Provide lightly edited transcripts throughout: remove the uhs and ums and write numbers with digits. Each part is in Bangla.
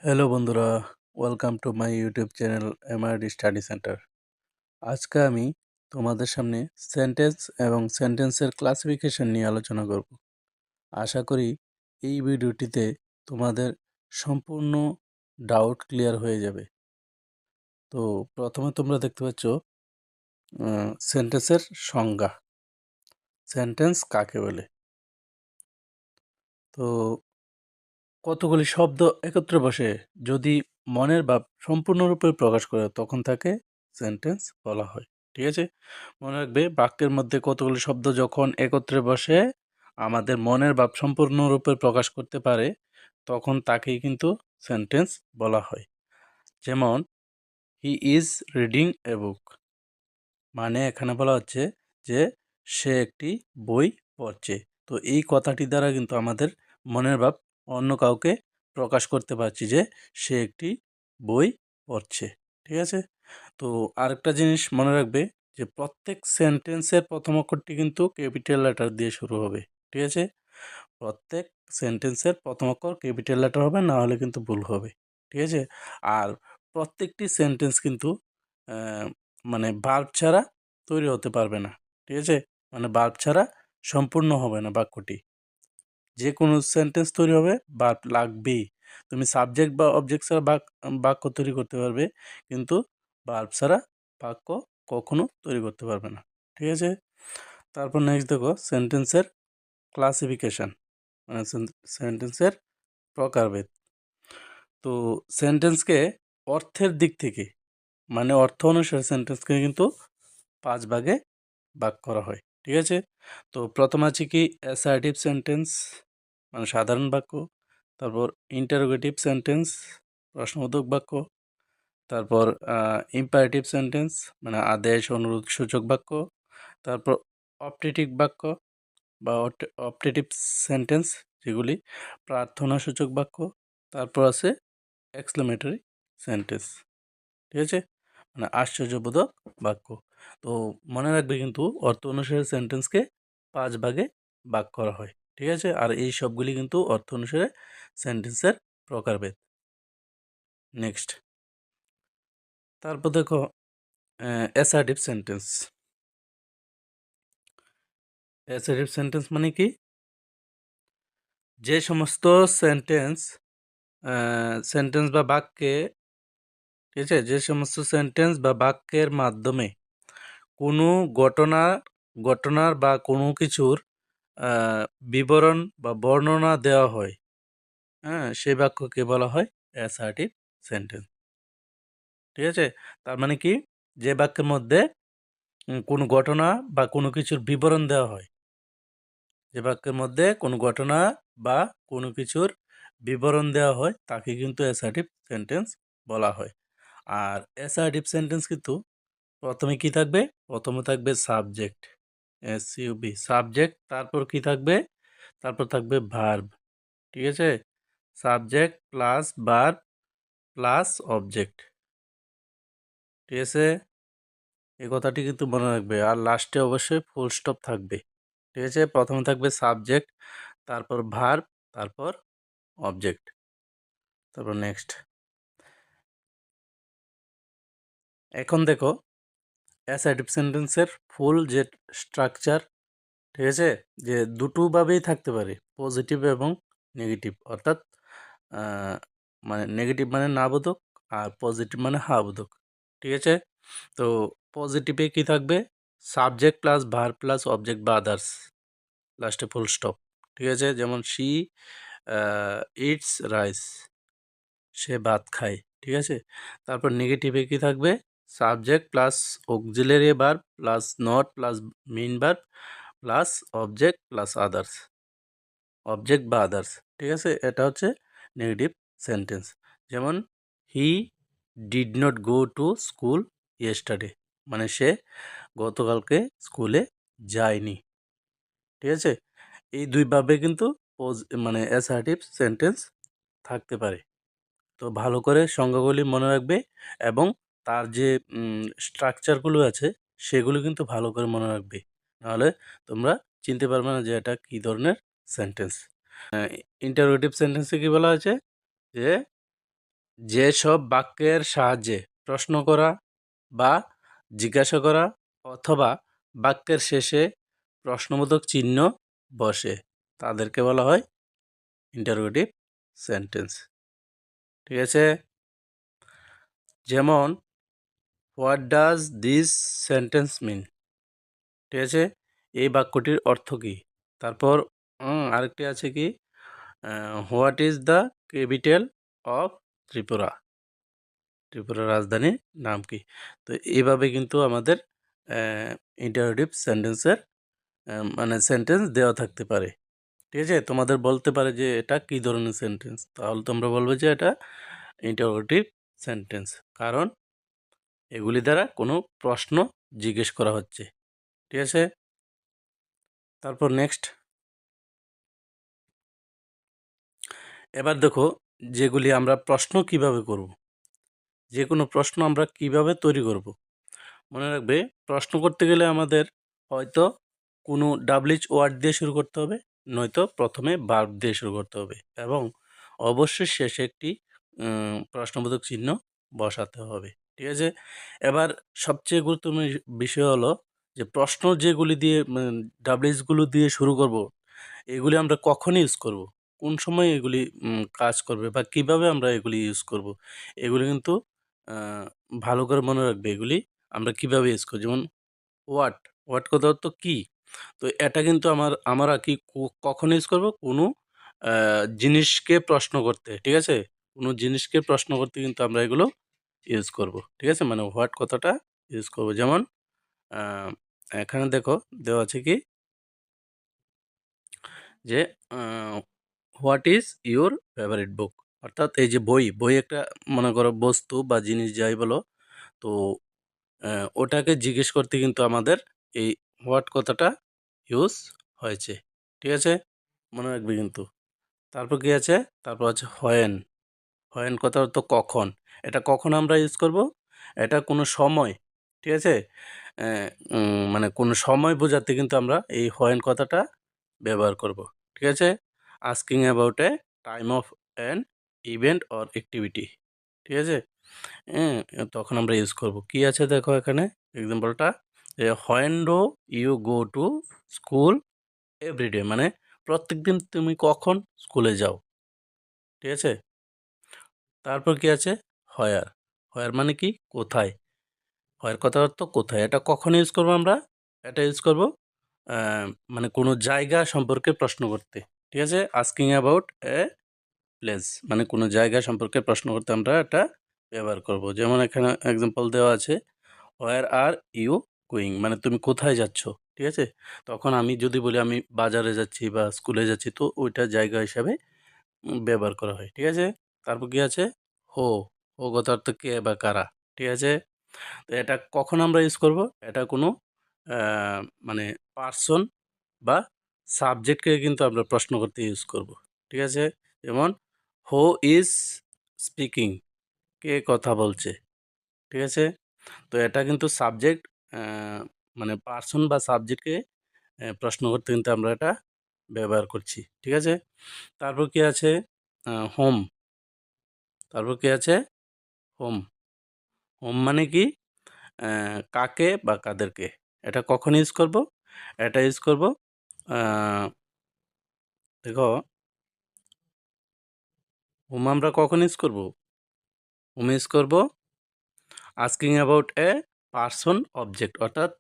হ্যালো বন্ধুরা, welcome to my YouTube channel MRD study centre. আজকে আমি তোমাদের সামনে সেন্টেন্স এবং সেন্টেন্সের ক্লাসিফিকেশন নিয়ে আলোচনা করব। আশা করি এই ভিডিওটিতে তোমাদের সম্পূর্ণ ডাউট ক্লিয়ার হয়ে যাবে। তো প্রথমে তোমরা দেখতে পাচ্ছ সেন্টেন্সের সংজ্ঞা। সেন্টেন্স কাকে বলে? তো কতগুলি শব্দ একত্রে বসে যদি মনের ভাব সম্পূর্ণরূপে প্রকাশ করে তখন তাকে সেন্টেন্স বলা হয়। ঠিক আছে, মনে রাখবে বাক্যের মধ্যে কতগুলি শব্দ যখন একত্রে বসে আমাদের মনের ভাব সম্পূর্ণরূপে প্রকাশ করতে পারে তখন তাকেই কিন্তু সেন্টেন্স বলা হয়। যেমন হি ইজ রিডিং এ বুক, মানে এখানে বলা হচ্ছে যে সে একটি বই পড়ছে। তো এই কথাটি দ্বারা কিন্তু আমাদের মনের ভাব অন্য কাউকে প্রকাশ করতে পারছি যে সে একটি বই পড়ছে। ঠিক আছে, তো আরেকটা জিনিস মনে রাখবে যে প্রত্যেক সেন্টেন্সের প্রথম অক্ষরটি কিন্তু ক্যাপিটাল লেটার দিয়ে শুরু হবে। ঠিক আছে, প্রত্যেক সেন্টেন্সের প্রথম অক্ষর ক্যাপিটাল লেটার হবে, না হলে কিন্তু ভুল হবে। ঠিক আছে, আর প্রত্যেকটি সেন্টেন্স কিন্তু আহ, মানে ভার্ব ছাড়া তৈরি হতে পারবে না। ঠিক আছে, মানে ভার্ব ছাড়া সম্পূর্ণ হবে না বাক্যটি। যে কোনো সেন্টেন্স তৈরি হবে ভার্ব লাগবেই। তুমি সাবজেক্ট বা অবজেক্ট ছাড়া বাক্য তৈরি করতে পারবে, কিন্তু ভার্ব ছাড়া বাক্য কখনো তৈরি করতে পারবে না। ঠিক আছে, তারপর নেক্সট দেখো সেন্টেন্সের ক্লাসিফিকেশন, মানে সেন্টেন্সের প্রকারভেদ। তো সেন্টেন্সকে অর্থের দিক থেকে, মানে অর্থ অনুসারে সেন্টেন্সকে কিন্তু 5 ভাগে ভাগ করা হয়। ঠিক আছে, তো প্রথম আছে কি অ্যাসার্টিভ সেন্টেন্স, মানে সাধারণ বাক্য। তারপর ইন্টারোগেটিভ সেন্টেন্স, প্রশ্নবোধক বাক্য। তারপর ইম্পারেটিভ সেন্টেন্স, মানে আদেশ অনুরোধ সূচক বাক্য। তারপর অপটেটিভ বাক্য বা অপটেটিভ সেন্টেন্স, যেগুলি প্রার্থনা সূচক বাক্য। তারপর আছে এক্সক্লেমেটরি সেন্টেন্স। ঠিক আছে, মানে আশ্চর্যবোধক বাক্য। তো মনে রাখবে কিন্তু অর্থ অনুসারে সেন্টেন্সকে 5 ভাগে ভাগ করা হয়। ঠিক আছে, আর এই সবগুলি কিন্তু অর্থ অনুসারে সেন্টেন্সের প্রকারভেদ। নেক্সট, তারপর দেখো অ্যাসার্টিভ সেন্টেন্স। অ্যাসার্টিভ সেন্টেন্স মানে কি? যে সমস্ত সেন্টেন্স সেন্টেন্স বা বাক্যে, ঠিক আছে, যে সমস্ত সেন্টেন্স বা বাক্যের মাধ্যমে কোনো ঘটনা ঘটনার বা কোনো কিছুর আহ, বিবরণ বা বর্ণনা দেওয়া হয়, হ্যাঁ, সেই বাক্যকে বলা হয় অ্যাসার্টিভ সেন্টেন্স। ঠিক আছে, তার মানে কি, যে বাক্যের মধ্যে কোনো ঘটনা বা কোনো কিছুর বিবরণ দেওয়া হয়, যে বাক্যের মধ্যে কোনো ঘটনা বা কোনো কিছুর বিবরণ দেওয়া হয় তাকে কিন্তু অ্যাসার্টিভ সেন্টেন্স বলা হয়। আর অ্যাসার্টিভ সেন্টেন্স কিন্তু প্রথমে কি থাকবে? প্রথমে থাকবে সাবজেক্ট, এসইউবি সাবজেক্ট। তারপর কি থাকবে? তারপর থাকবে ভার্ব। ঠিক আছে, subject plus verb plus object. ঠিক আছে, এই কথাটি কিন্তু মনে রাখবে। আর লাস্টে অবশ্যই ফুল স্টপ থাকবে। ঠিক আছে, প্রথমে থাকবে সাবজেক্ট, তারপর ভার্ব, তারপর অবজেক্ট। তারপর নেক্সট, এখন দেখো অ্যাসার্টিভ সেন্টেন্সের ফুল যে স্ট্রাকচার। ঠিক আছে, যে দুটোভাবেই থাকতে পারে, পজিটিভ এবং নেগেটিভ। অর্থাৎ আহ, মানে নেগেটিভ মানে না বোধক, আর পজিটিভ মানে হা বোধক। ঠিক আছে, তো পজিটিভে কি থাকবে? Subject plus verb plus object বা আদার্স, লাস্টে ফুল স্টপ। ঠিক আছে, যেমন শি ইটস রাইস, সে ভাত খায়। ঠিক আছে, তারপর নেগেটিভে কি থাকবে? Subject plus auxiliary verb plus not plus main verb plus object plus others, object বা আদার্স। ঠিক আছে, এটা হচ্ছে নেগেটিভ সেন্টেন্স। যেমন he did not go to school yesterday, মানে সে গতকালকে স্কুলে যায়নি। ঠিক আছে, এই দুইভাবে কিন্তু মানে অ্যাসার্টিভ সেন্টেন্স থাকতে পারে। তো ভালো করে সংজ্ঞাগুলি মনে রাখবে, এবং তার যে স্ট্রাকচারগুলো আছে সেগুলো কিন্তু ভালো করে মনে রাখবে, নাহলে তোমরা চিনতে পারবে না যে এটা কী ধরনের সেন্টেন্স। ইন্টারোগেটিভ সেন্টেন্সে কী বলা হয়েছে? যে যেসব বাক্যের সাহায্যে প্রশ্ন করা বা জিজ্ঞাসা করা অথবা বাক্যের শেষে প্রশ্নবোধক চিহ্ন বসে তাদেরকে বলা হয় ইন্টারোগেটিভ সেন্টেন্স। ঠিক আছে? যেমন হোয়াট ডাজ দিস সেন্টেন্স মিন? ঠিক আছে, এই বাক্যটির অর্থ কী? তারপর আরেকটি আছে কি, what is the capital of Tripura? ত্রিপুরার রাজধানীর নাম কি? তো এইভাবে কিন্তু আমাদের ইন্টারোগেটিভ সেন্টেন্সের মানে সেন্টেন্স দেওয়া থাকতে পারে। ঠিক আছে, তোমাদের বলতে পারে যে এটা কী ধরনের সেন্টেন্স, তাহলে তোমরা বলবে যে এটা ইন্টারোগেটিভ সেন্টেন্স, কারণ এগুলি দ্বারা কোনো প্রশ্ন জিজ্ঞেস করা হচ্ছে। ঠিক আছে, তারপর নেক্সট, এবার দেখো যেগুলি আমরা প্রশ্ন কিভাবে করব, যে কোনো প্রশ্ন আমরা কিভাবে তৈরি করব। মনে রাখবে, প্রশ্ন করতে গেলে আমাদের হয়তো কোনো ডাবলিচ ওয়ার্ড দিয়ে শুরু করতে হবে, নয়তো প্রথমে ভার্ব দিয়ে শুরু করতে হবে এবং অবশ্যই শেষে একটি প্রশ্নবোধক চিহ্ন বসাতে হবে। ঠিক আছে, এবার সবচেয়ে গুরুত্বপূর্ণ বিষয় হলো যে প্রশ্ন যেগুলি দিয়ে ডাবলিচগুলো দিয়ে শুরু করব, এগুলি আমরা কখন ইউজ করব, কোন সময় এগুলি কাজ করবে বা কিভাবে আমরা এগুলি ইউজ করব, এগুলি কিন্তু ভালো করে মনে রাখবে। এগুলি আমরা কিভাবে ইউজ করি, যেমন হোয়াট, হোয়াট কথা অর্থ কী। তো এটা কিন্তু আমরা কি কখন ইউজ করব, কোনো জিনিসকে প্রশ্ন করতে। ঠিক আছে, কোনো জিনিসকে প্রশ্ন করতে কিন্তু আমরা এগুলো ইউজ করব। ঠিক আছে, মানে হোয়াট কথাটা ইউজ করব। যেমন এখানে দেখো দেওয়া আছে কি যে হোয়াট ইজ ইউর ফেভারিট বুক, অর্থাৎ এই যে বই, বই একটা মনে করো বস্তু বা জিনিস যাই বলো, তো ওটাকে জিজ্ঞেস করতে কিন্তু আমাদের এই হোয়াট কথাটা ইউজ হয়েছে। ঠিক আছে, মনে রাখবে কিন্তু। তারপর কি আছে, তারপর আছে হোয়েন, হোয়েন কথা তো কখন, এটা কখন আমরা ইউজ করব, এটা কোনো সময়। ঠিক আছে, মানে কোনো সময় বোঝাতে কিন্তু আমরা এই হোয়েন কথাটা ব্যবহার করব। ঠিক আছে, asking about a time of an event or activity. ঠিক আছে, হ্যাঁ, তখন আমরা ইউজ করব। কি আছে দেখো এখানে এক্সাম্পলটা, when do you go to school everyday, মানে প্রত্যেকদিন তুমি কখন স্কুলে যাও। ঠিক আছে, তারপর কি আছে হোয়ার, হোয়ার মানে কি কোথায়, হোয়ার কথার অর্থ কোথায়, এটা কখন ইউজ করব আমরা, এটা ইউজ করব মানে কোনো জায়গা সম্পর্কে প্রশ্ন করতে। ঠিক আছে, আস্কিং অ্যাবাউট এ প্লেস, মানে কোনো জায়গা সম্পর্কে প্রশ্ন করতে আমরা এটা ব্যবহার করব। যেমন এখানে এক্সাম্পল দেওয়া আছে, হোয়ার আর ইউ গোয়িং, মানে তুমি কোথায় যাচ্ছ। ঠিক আছে, তখন আমি যদি বলি আমি বাজারে যাচ্ছি বা স্কুলে যাচ্ছি, তো ওইটা জায়গা হিসাবে ব্যবহার করা হয়। ঠিক আছে, তারপর কি আছে হো, হো কথা অর্থ কে বা কারা। ঠিক আছে, তো এটা কখন আমরা ইউজ করব, এটা কোনো মানে পার্সন বা সাবজেক্টকে কিন্তু আমরা প্রশ্ন করতে ইউজ করব। ঠিক আছে, যেমন হু ইজ স্পিকিং, কে কথা বলছে। ঠিক আছে, তো এটা কিন্তু সাবজেক্ট, মানে পার্সন বা সাবজেক্টকে প্রশ্ন করতে কিন্তু আমরা এটা ব্যবহার করছি। ঠিক আছে, তারপর কি আছে হোম, তারপর কি আছে হোম, হোম মানে কি কাকে বা কাদেরকে, এটা কখন ইউজ করব, এটা ইউজ করব দেখো হোম আমরা কখন ইউজ করব, হোম ইউজ করব asking about a person object, অর্থাৎ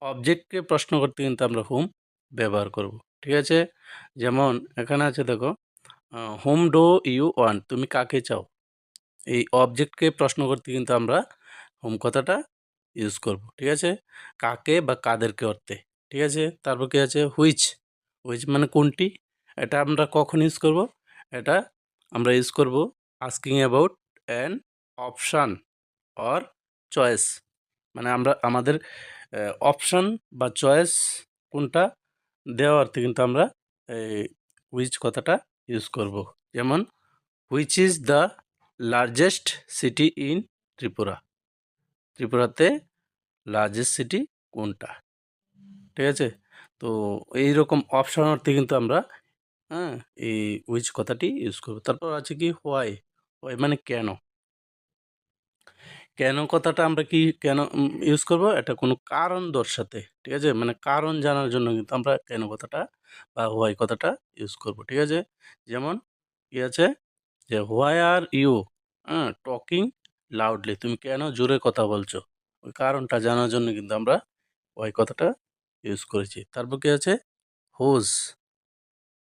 অবজেক্টকে প্রশ্ন করতে কিন্তু আমরা হোম ব্যবহার করব। ঠিক আছে, যেমন এখানে আছে দেখো হোম ডো ইউ ওয়ান্ট, তুমি কাকে চাও, এই অবজেক্টকে প্রশ্ন করতে কিন্তু আমরা হোম কথাটা ইউজ করব। ঠিক আছে, কাকে বা কাদেরকে অর্থে। ঠিক আছে, তারপর কি আছে হুইচ, হুইচ মানে কোনটি, এটা আমরা কখন ইউজ করব, এটা আমরা ইউজ করব asking about an option or choice, মানে আমরা আমাদের অপশান বা চয়েস কোনটা দেওয়ার অর্থে কিন্তু আমরা এই হুইচ কথাটা ইউজ করব। যেমন which is the largest city in Tripura, ত্রিপুরাতে লার্জেস্ট সিটি কোনটা। ঠিক আছে, তো এইরকম অপশন অর্থে কিন্তু আমরা হ্যাঁ এই হুইচ কথাটি ইউজ করব। তারপর আছে কি হোয়াই, হোয়াই মানে কেন, কেন কথাটা আমরা কি কেন ইউজ করব? এটা কোনো কারণ দর্শাতে, ঠিক আছে? মানে কারণ জানার জন্য কিন্তু আমরা কেন কথাটা বা হোয়াই কথাটা ইউজ করব, ঠিক আছে? যেমন কি আছে যে why are you talking loudly, তুমি কেন জোরে কথা বলছো? ওই কারণটা জানার জন্য কিন্তু আমরা হোয়াই কথাটা ইউজ করেছি। তারপর কি আছে হুজ,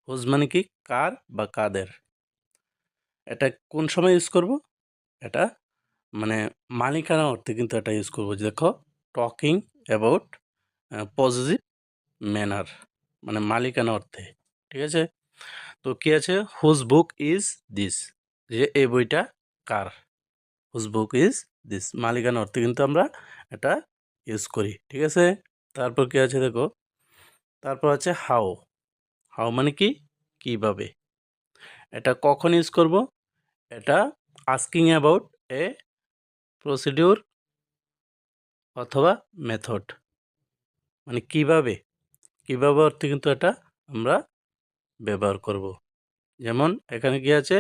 হুজ মানে কি কার বা কাদের। এটা কোন সময় ইউজ করব? এটা মানে মালিকানা অর্থে কিন্তু এটা ইউজ করবো। দেখো টকিং অ্যাবাউট পজিটিভ ম্যানার, মানে মালিকানা অর্থে, ঠিক আছে? তো কি আছে হুজ বুক ইজ দিস, যে এই বইটা কার, হুজ বুক ইজ দিস মালিকানা অর্থে কিন্তু আমরা এটা ইউজ করি, ঠিক আছে? তারপর কি আছে দেখো, তারপর আছে হাউ, হাউ মানে কি কিভাবে। এটা কখন ইউজ করব? এটা আস্কিং অ্যাবাউট এ প্রসিডিউর অথবা মেথড, মানে কিভাবে, কিভাবে অর্থে কিন্তু এটা আমরা ব্যবহার করব। যেমন এখানে কি আছে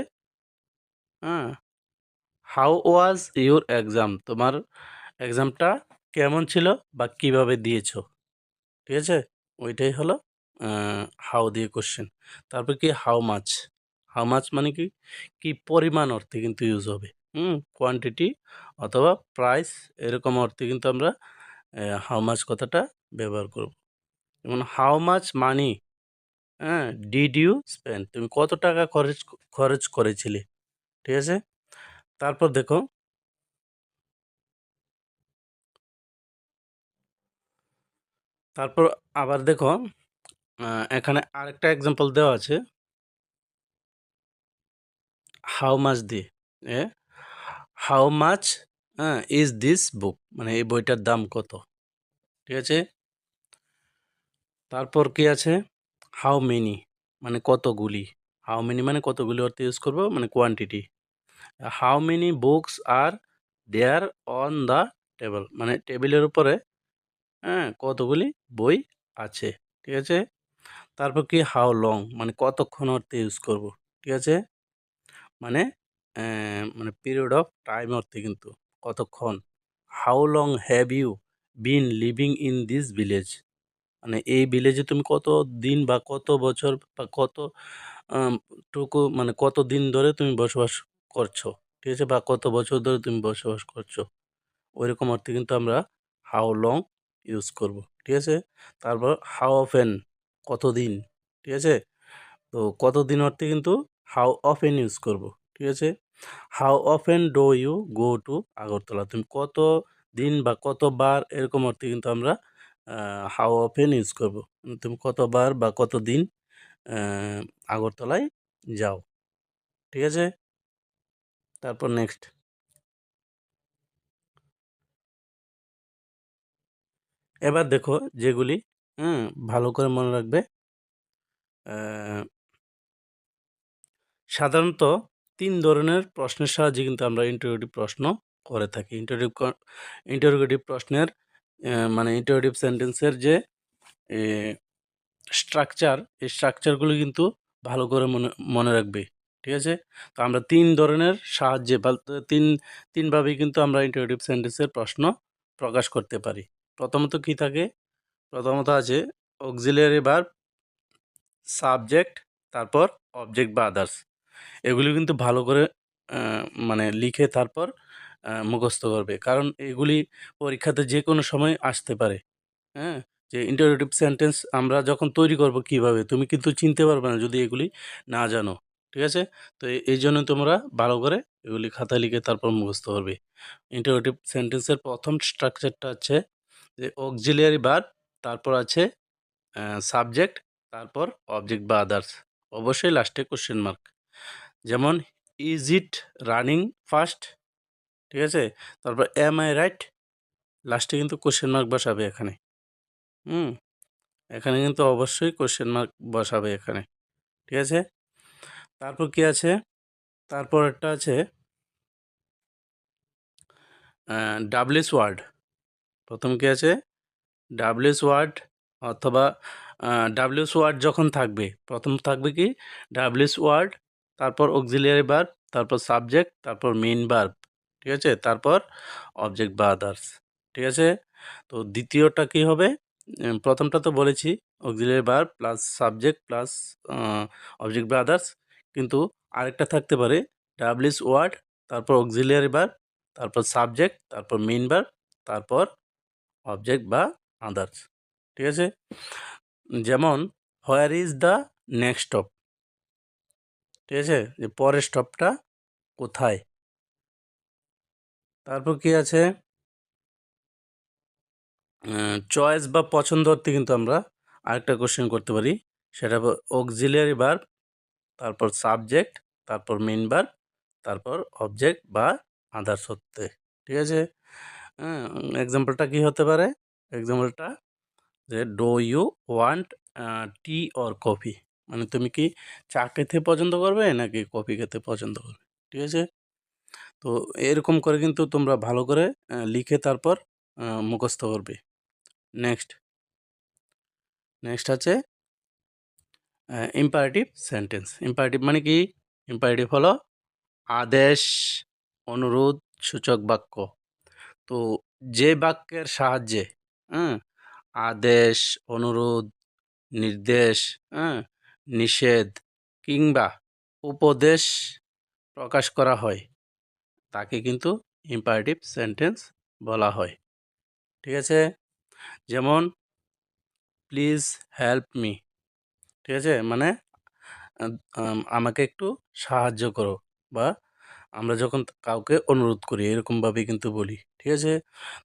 হ্যাঁ, হাউ ওয়াজ ইউর এক্সাম, তোমার এক্সামটা কেমন ছিল বা কিভাবে দিয়েছো, ঠিক আছে? ওইটাই হলো হাউ দিয়ে কোশ্চেন। তারপর কি হাউ মাচ, হাউ মাচ মানে কি কি পরিমাণ অর্থে কিন্তু ইউজ হবে, কোয়ান্টিটি অথবা প্রাইস, এরকম অর্থে কিন্তু আমরা হাউ মাচ কথাটা ব্যবহার করব। যেমন how much money did you spend, তুমি কত টাকা খরচ খরচ করেছিলে, ঠিক আছে? তারপর দেখো, তারপর আবার দেখো এখানে আরেকটা এক্সাম্পল দেওয়া আছে হাউ মাচ দিয়ে, এ how much is this book, মানে এই বইটার দাম কত, ঠিক আছে? তারপর কি আছে হাউ মেনি, মানে কতগুলি, হাউ মেনি মানে কতগুলি অর্থে ইউজ করব, মানে quantity. How many books are there on the table, মানে টেবিলের উপরে কতগুলি বই আছে, ঠিক আছে? তারপর কি হাউ লং, মানে কতক্ষণ অর্থে ইউজ করব, ঠিক আছে? মানে মানে পিরিয়ড অফ টাইম অর্থে কিন্তু কতক্ষণ। How long have you been living in this village, মানে এই ভিলেজে তুমি কত দিন বা কত বছর বা কত টুকু, মানে কত দিন ধরে তুমি বসবাস করছো, ঠিক আছে? বা কত বছর ধরে তুমি বসবাস করছো, ওইরকম অর্থে কিন্তু আমরা হাউ লং ইউজ করব, ঠিক আছে? তারপর হাউ অফেন, কতদিন, ঠিক আছে? তো কতদিন অর্থে কিন্তু হাউ অফেন ইউজ করব, ঠিক আছে? How often do you go to Agartala, তুমি কত দিন বা কতবার, এরকম অর্থে কিন্তু আমরা হাউ অফেন ইউজ করব, তুমি কতবার বা কতদিন আগরতলায় যাও, ঠিক আছে? তারপর নেক্সট, এবার দেখো যেগুলি ভালো করে মনে রাখবে। আহ, সাধারণত ৩ ধরনের প্রশ্নের সাহায্যে কিন্তু আমরা ইন্টারোগেটিভ প্রশ্ন করে থাকি। ইন্টারোগেটিভ প্রশ্নের মানে ইন্টারোগেটিভ সেন্টেন্সের যে এ স্ট্রাকচার, এই স্ট্রাকচারগুলো কিন্তু ভালো করে মনে মনে রাখবে, ঠিক আছে? তো আমরা ৩ ধরনের সাহায্যে বা ৩ ভাবেই কিন্তু আমরা ইন্টারোগেটিভ সেন্টেন্সের প্রশ্ন প্রকাশ করতে পারি। প্রথমত কি থাকে? প্রথমত আছে অক্সিলিয়ারি ভার্ব, সাবজেক্ট, তারপর অবজেক্ট বা আদার্স। এগুলি কিন্তু ভালো করে মানে লিখে তারপর মুখস্থ করবে, কারণ এগুলি পরীক্ষাতে যে কোনো সময় আসতে পারে। হ্যাঁ, যে ইন্টারোগেটিভ সেন্টেন্স আমরা যখন তৈরি করব কিভাবে, তুমি কিন্তু চিনতে পারবে না যদি এগুলি না জানো, ঠিক আছে? তো এই জন্য তোমরা ভালো করে এগুলি খাতায় লিখে তারপর মুখস্থ করবে। ইন্টারোগেটিভ সেন্টেন্সের প্রথম স্ট্রাকচারটা হচ্ছে যে অক্সিলিয়ারি ভার্ব, তারপর আছে সাবজেক্ট, তারপর অবজেক্ট বা আদার্স, অবশ্যই লাস্টে কোশ্চেন মার্ক। যেমন ইজ ইট রানিং ফাস্ট, ঠিক আছে? তারপর এম আই রাইট, লাস্টে কিন্তু কোশ্চেন মার্ক বসাবে এখানে। হুম, এখানে কিন্তু অবশ্যই কোশ্চেন মার্ক বসাবে এখানে, ঠিক আছে? তারপর কি আছে? তারপর একটা আছে ডাব্লিউএস ওয়ার্ড। প্রথম কি আছে? ডাব্লিউএস ওয়ার্ড অথবা ডাব্লিউএস ওয়ার্ড যখন থাকবে, প্রথম থাকবে কি ডাব্লিউএস ওয়ার্ড, তারপর অক্সিলিয়ারি ভার্ব, তারপর সাবজেক্ট, তারপর মেইন ভার্ব, ঠিক আছে? তারপর অবজেক্ট বা আদার্স, ঠিক আছে? তো দ্বিতীয়টা কি হবে? প্রথমটা তো বলেছি auxiliary verb plus subject plus object বা আদার্স, কিন্তু আরেকটা থাকতে পারে ডাবলিস ওয়ার্ড, তারপর অক্সিলিয়ারি ভার্ব, তারপর সাবজেক্ট, তারপর মেইন ভার্ব, তারপর অবজেক্ট বা আদার্স, ঠিক আছে? যেমন where is the next stop, ঠিক আছে? যে পরের স্টপটা কোথায়? তারপর কি আছে? চয়েস বা পছন্দ অর্থে কিন্তু আমরা আরেকটা কোশ্চেন করতে পারি, সেটা অক্সিলিয়ারি ভার্ব, তারপর সাবজেক্ট, তারপর মেইন ভার্ব, তারপর অবজেক্ট বা আদার্স অর্থে, ঠিক আছে? এক্সাম্পলটা কি হতে পারে? এক্সাম্পলটা যে do you want tea or coffee, মানে তুমি কি চা খেতে পছন্দ করবে নাকি কফি খেতে পছন্দ করবে, ঠিক আছে? তো এরকম করে কিন্তু তোমরা ভালো করে লিখে তারপর মুখস্থ করবে। নেক্সট নেক্সট আছে ইম্পারেটিভ সেন্টেন্স। ইম্পারেটিভ মানে কি? ইম্পারেটিভ হলো আদেশ, অনুরোধ সূচক বাক্য। তো যে বাক্যের সাহায্যে হ্যাঁ আদেশ, অনুরোধ, নির্দেশ, হ্যাঁ নিষেধ কিংবা উপদেশ প্রকাশ করা হয় তাকে কিন্তু ইম্পারেটিভ সেন্টেন্স বলা হয়, ঠিক আছে? যেমন প্লিজ হেল্প মি, ঠিক আছে? মানে আমাকে একটু সাহায্য করো, বা আমরা যখন কাউকে অনুরোধ করি এরকমভাবেই কিন্তু বলি, ঠিক আছে?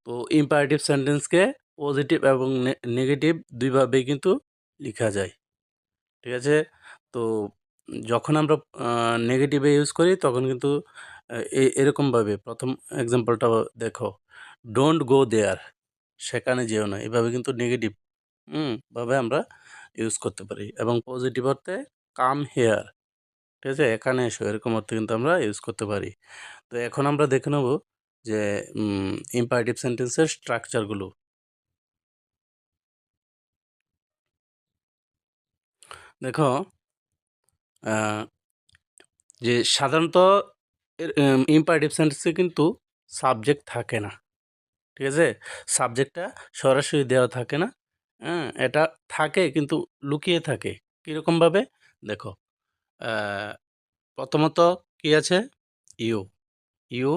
তো ইম্পারেটিভ সেন্টেন্সকে পজিটিভ এবং নেগেটিভ দুইভাবেই কিন্তু লেখা যায়, ঠিক আছে? তো যখন আমরা নেগেটিভে ইউজ করি তখন কিন্তু এরকমভাবে প্রথম এক্সাম্পলটা দেখো, ডোন্ট গো দেয়ার, সেখানে যেও না, এভাবে কিন্তু নেগেটিভ ভাবে আমরা ইউজ করতে পারি। এবং পজিটিভ অর্থে কাম হেয়ার, ঠিক আছে? এখানে এসো, এরকম অর্থে কিন্তু আমরা ইউজ করতে পারি। তো এখন আমরা দেখে নেব যে ইম্পারেটিভ সেন্টেন্সের স্ট্রাকচারগুলো। দেখো যে সাধারণত ইম্পারেটিভ সেন্টেন্সে কিন্তু সাবজেক্ট থাকে না, ঠিক আছে? সাবজেক্টটা সরাসরি দেওয়া থাকে না, এটা থাকে কিন্তু লুকিয়ে থাকে। কীরকমভাবে? দেখো, প্রথমত কি আছে? You, you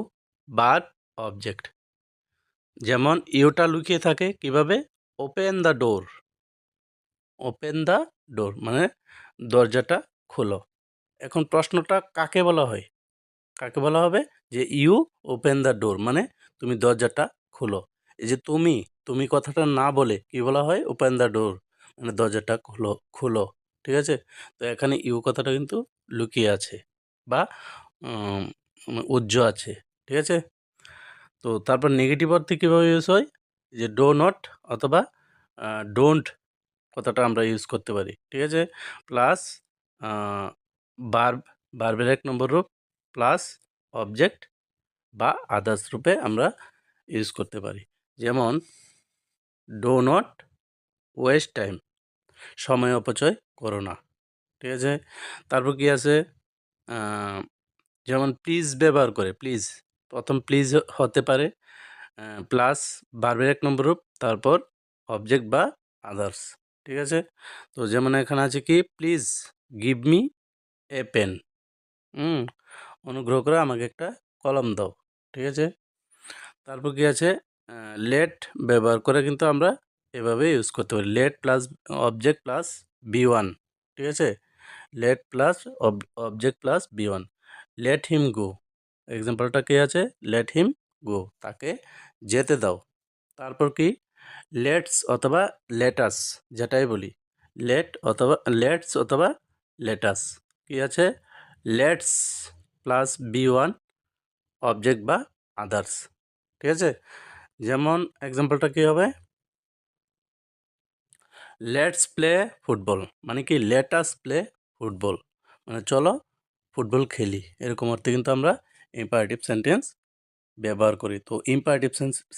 but object. যেমন ইউটা লুকিয়ে থাকে কিভাবে? Open the door, open the door মানে দরজাটা খোলো। এখন প্রশ্নটা কাকে বলা হয়? কাকে বলা হবে? যে ইউ ওপেন দ্য ডোর মানে তুমি দরজাটা খোলো। এই যে তুমি, তুমি কথাটা না বলে কি বলা হয়? ওপেন দ্য ডোর মানে দরজাটা খোলো, খোলো, ঠিক আছে? তো এখানে ইউ কথাটা কিন্তু লুকিয়ে আছে বা উম, আছে, ঠিক আছে? তো তারপর নেগেটিভ অর্থে কীভাবে ইউজ হয়? যে ডো নট অথবা ডোন্ট কথাটা আমরা ইউজ করতে পারি, ঠিক আছে? প্লাস বার্ব, বার্বের ১ নম্বর রূপ, প্লাস অবজেক্ট বা আদার্স রূপে আমরা ইউজ করতে পারি। যেমন ডো নট ওয়েস্ট টাইম, সময় অপচয় করো না, ঠিক আছে? তারপর কি আছে? যেমন প্লিজ ব্যবহার করে, প্লিজ প্রথম প্লিজ হতে পারে, প্লাস ভার্বের ১ নম্বর রূপ, তারপর অবজেক্ট বা আদার্স, ঠিক আছে? তো যেমন এখানে আছে কি? Please give me a pen, অনুগ্রহ করে আমাকে একটা কলম দাও, ঠিক আছে? তারপর কি আছে? লেট ব্যবহার করে কিন্তু আমরা এভাবে ইউজ করতে পারি, let plus object plus B one, ঠিক আছে? Let plus object plus B one, let him go, এক্সাম্পলটা কি আছে? লেট হিম গো, তাকে যেতে দাও। তারপর কি? লেটস অথবা লেটাস, যেটাই বলি, লেট অথবা লেটস অথবা লেটাস, কি আছে? Let's plus B one object বা আদার্স, ঠিক আছে? যেমন এক্সাম্পলটা কী হবে? লেটস প্লে ফুটবল মানে কি? লেটাস প্লে ফুটবল মানে চলো ফুটবল খেলি, এরকম অর্থে কিন্তু আমরা ইম্পারেটিভ সেন্টেন্স ব্যবহার করি। তো ইম্পারেটিভ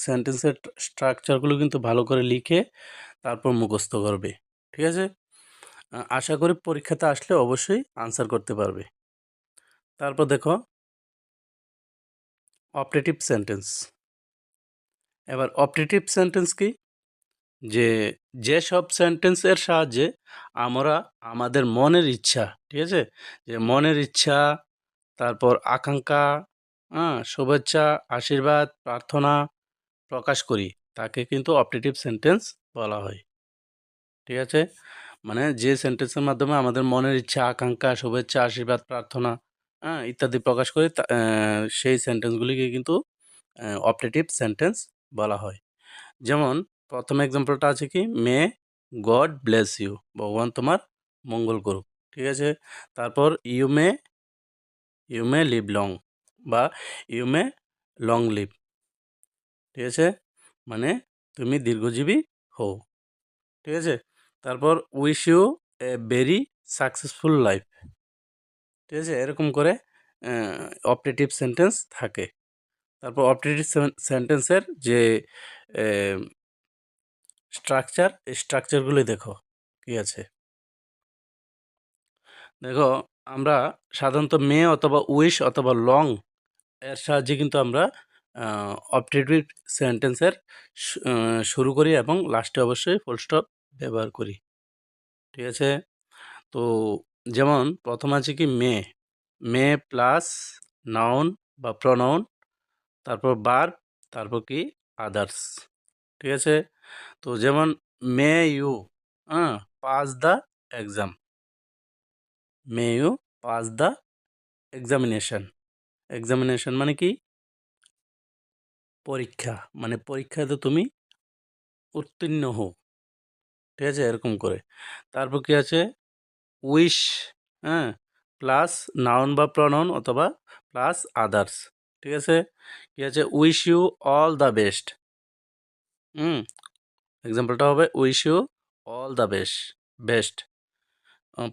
সেন্টেন্সের স্ট্রাকচারগুলো কিন্তু ভালো করে লিখে তারপর মুখস্থ করবে, ঠিক আছে? আশা করি পরীক্ষাতে আসলে অবশ্যই আনসার করতে পারবে। তারপর দেখো অপারেটিভ সেন্টেন্স। এবার অপারেটিভ সেন্টেন্স কি? যেসব সেন্টেন্সের সাহায্যে আমরা আমাদের মনের ইচ্ছা, ঠিক আছে, যে মনের ইচ্ছা, তারপর আকাঙ্ক্ষা, শুভেচ্ছা, আশীর্বাদ, প্রার্থনা প্রকাশ করি, তাকে কিন্তু অপারেটিভ সেন্টেন্স বলা হয়। ঠিক আছে, মানে যে সেন্টেন্সের মাধ্যমে আমাদের মনের ইচ্ছা, আকাঙ্ক্ষা, শুভেচ্ছা, আশীর্বাদ, প্রার্থনা ইত্যাদি প্রকাশ করি, সেই সেন্টেন্সগুলিকে কিন্তু অপারেটিভ সেন্টেন্স বলা হয়। যেমন প্রথম এক্সাম্পলটা আছে কি, মে গড ব্লেস ইউ, ভগবান তোমার মঙ্গল করুক। ঠিক আছে, তারপর ইউ মে লিভ লং বা ইউ মে লং লিভ। ঠিক আছে, মানে তুমি দীর্ঘজীবী হও। ঠিক আছে, তারপর wish you a very successful life. ঠিক আছে, এরকম করে অপারেটিভ সেন্টেন্স থাকে। তারপর অপারেটিভ সেন্টেন্সের যে স্ট্রাকচার, এই স্ট্রাকচারগুলি দেখো কি আছে। দেখো, আমরা সাধারণত মে অথবা উইশ অথবা লং এর সাহায্যে কিন্তু আমরা অপারেটিভ সেন্টেন্সের শুরু করি এবং লাস্টে অবশ্যই ফুল স্টপ ব্যবহার করি। ঠিক আছে, তো যেমন প্রথম আছে কি মে প্লাস নাউন বা প্রনাউন, তারপর বার, তারপর কি আদার্স। ঠিক আছে, তো যেমন may you pass the exam, may you pass the examination. Examination মানে কি? পরীক্ষা, মানে পরীক্ষাতে তুমি উত্তীর্ণ হও। ঠিক আছে, এরকম করে। তারপর কি আছে, উইশ প্লাস নাউন বা প্রনাউন অথবা প্লাস আদার্স। ঠিক আছে, কি আছে, wish you all the best. এক্সাম্পলটা হবে wish you all the best.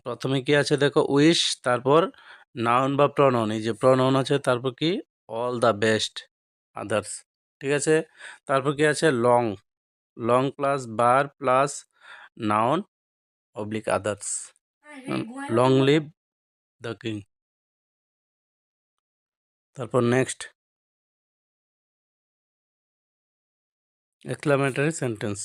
প্রথমে কি আছে দেখো, উইশ, তারপর নাউন বা প্রনাউন, এই যে প্রনাউন আছে, তারপর কি অল দ্য বেস্ট আদার্স। ঠিক আছে, তারপর কি আছে লং প্লাস বার plus noun oblique others, long live the king. তারপর next exclamatory sentence.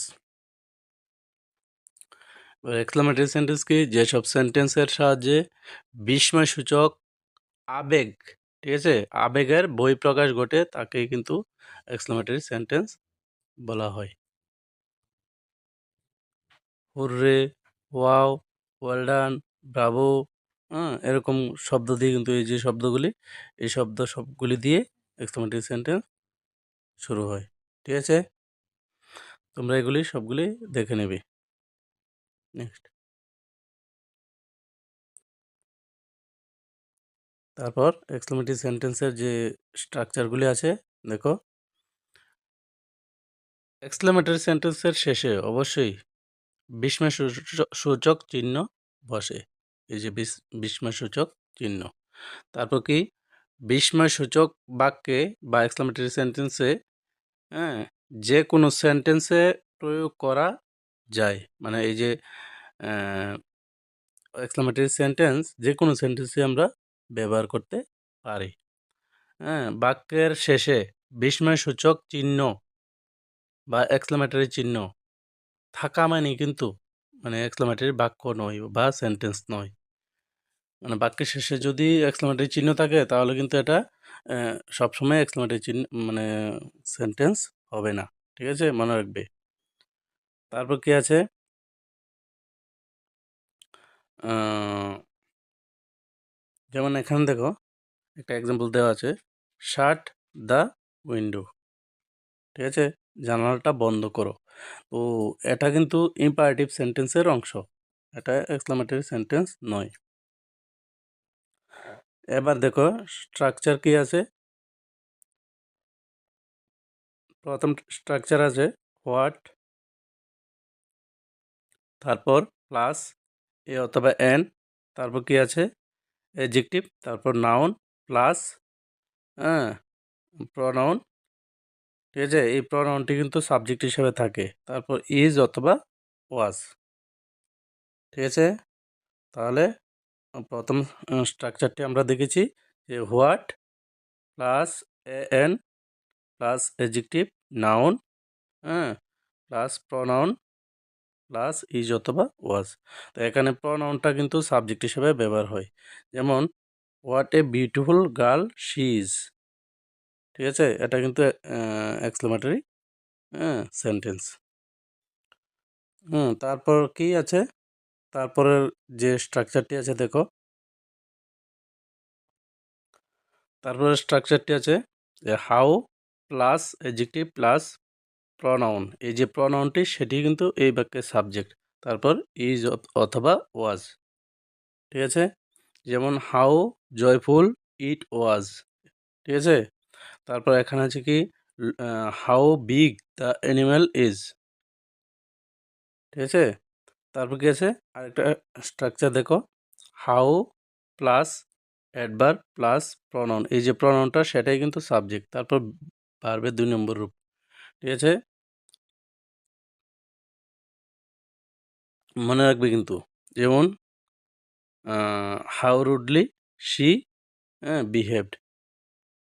Exclamatory sentence কি? যেসব সেন্টেন্সের সাহায্যে বিস্ময়সূচক আবেগ, ঠিক আছে, আবেগের বহিঃপ্রকাশ ঘটে, তাকেই কিন্তু এক্সক্লামেটরি সেন্টেন্স বলা হয়। Hurray, wow, well done, bravo, এরকম শব্দ দিয়ে কিন্তু এই যে শব্দগুলি, এই শব্দ সবগুলি দিয়ে এক্সক্লামেটরি সেন্টেন্স শুরু হয়। ঠিক আছে, তোমরা এগুলি সবগুলি দেখে নেবে। নেক্সট, তারপর এক্সক্লামেটরি সেন্টেন্সের যে স্ট্রাকচারগুলি আছে দেখো। এক্সক্লামেটরি সেন্টেন্সের শেষে অবশ্যই বিস্ময়সূচক চিহ্ন বসে, এই যে বিস্ময়সূচক চিহ্ন। তারপর কি, বিস্ময়সূচক বাক্যে বা এক্সক্লামেটরি সেন্টেন্সে হ্যাঁ যে কোনো সেন্টেন্সে প্রয়োগ করা যায়, মানে এই যে এক্সক্লামেটরি সেন্টেন্স যে কোনো সেন্টেন্সে আমরা ব্যবহার করতে পারি। বাক্যের শেষে বিস্ময়সূচক চিহ্ন বা এক্সক্লামেটরি চিহ্ন থাকা মানে কিন্তু মানে এক্সক্লামেটরি বাক্য নয় বা সেন্টেন্স নয়। মানে বাক্যের শেষে যদি এক্সক্লামেটরি চিহ্ন থাকে তাহলে কিন্তু এটা সবসময় এক্সক্লামেটরি চিহ্ন মানে সেন্টেন্স হবে না। ঠিক আছে, মনে রাখবে। তারপর কি আছে, যেমন এখানে দেখো একটা এক্সাম্পল দেওয়া আছে, শাট দ্য উইন্ডো। ঠিক আছে, জানালাটা বন্ধ করো। তো এটা কিন্তু ইম্পারেটিভ সেন্টেন্সের অংশ, এটা এক্সক্লামেটরি সেন্টেন্স নয়। এবার দেখো স্ট্রাকচার কি আছে। প্রথম স্ট্রাকচার আছে হোয়াট, তারপর প্লাস এ অথবা এন, তারপর কি আছে অ্যাডজেক্টিভ, তারপর নাউন প্লাস প্রনাউন। ঠিক আছে, এই প্রনাউনটি কিন্তু সাবজেক্ট হিসেবে থাকে, তারপর ইজ অথবা ওয়াজ। ঠিক আছে, তাহলে প্রথম স্ট্রাকচারটি আমরা দেখেছি যে what plus N plus adjective noun, হ্যাঁ, প্লাস প্রনাউন প্লাস ইজ অথবা ওয়াজ। তো এখানে প্রনাউনটা কিন্তু সাবজেক্ট হিসেবে ব্যবহার হয়। যেমন what a beautiful girl she is, ঠিক আছে, এটা কিন্তু এক্সক্লেমেটরি সেন্টেন্স। তারপর কি আছে, তারপরের যে স্ট্রাকচারটি আছে দেখো, তারপরের স্ট্রাকচারটি আছে যে how plus adjective plus pronoun. এই যে প্রনাউনটি সেটি কিন্তু এই বাক্যের সাবজেক্ট, তারপর ইজ অথবা ওয়াজ, ঠিক আছে। যেমন হাউ জয়ফুল ইট ওয়াজ, ঠিক আছে। তারপর এখানে আছে কি how big the animal is, ঠিক আছে। তারপর কি আছে আরেকটা স্ট্রাকচার দেখো, how plus adverb plus pronoun. এই যে প্রনাউনটা সেটাই কিন্তু সাবজেক্ট, তারপর ভার্বের 2 নম্বর রূপ, ঠিক আছে। মনে রাখবে কিন্তু, যেমন হাউ রুডলি শি বিহেভড,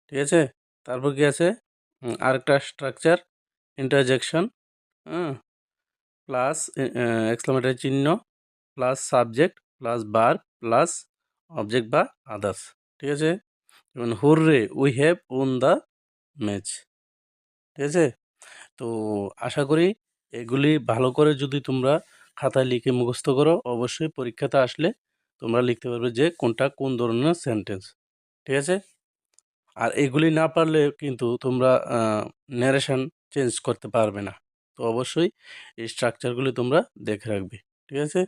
ঠিক আছে। তারপর কি আছে আরেকটা স্ট্রাকচার ইন্টারজেকশন, প্লাস এক্সক্লেমেটরি চিহ্ন plus subject plus verb plus object বা আদার্স, ঠিক আছে। যেমন hurray we have won the match, ঠিক আছে। তো আশা করি এগুলি ভালো করে যদি তোমরা খাতায় লিখে মুখস্থ করো, অবশ্যই পরীক্ষাতে আসলে তোমরা লিখতে পারবে যে কোনটা কোন ধরনের সেন্টেন্স, ঠিক আছে। আর এগুলি না পারলে কিন্তু তোমরা ন্যারেশন চেঞ্জ করতে পারবে না। তো অবশ্যই এই স্ট্রাকচারগুলি তোমরা দেখে রাখবে, ঠিক আছে।